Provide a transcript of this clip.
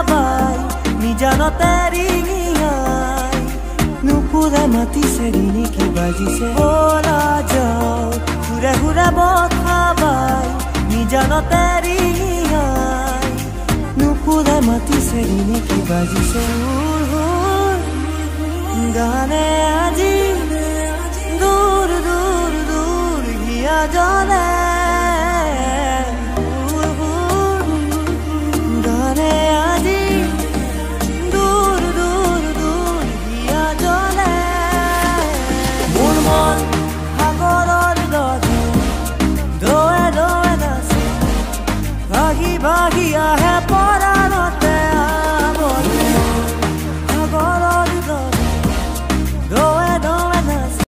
বাই নিজানতে ৰিঙিয়াই নুপুৰা মাতিছে ৰিণি কি বাজিছে বলা যাও ঘুৰে ঘুৰে বঠা বাই নিজানতে ৰিঙিয়াই নুপুৰা মাতিছে ৰিণি কি বাজিছে গানে আজি দূৰ দূৰ দূৰ হিয়া জলে গানে আজি দূৰ দূৰ দূৰ হিয়া জলে মোৰ মন সাগৰৰ দৰে দোৱে দোৱে নাচে ভাগি ভাগি আহে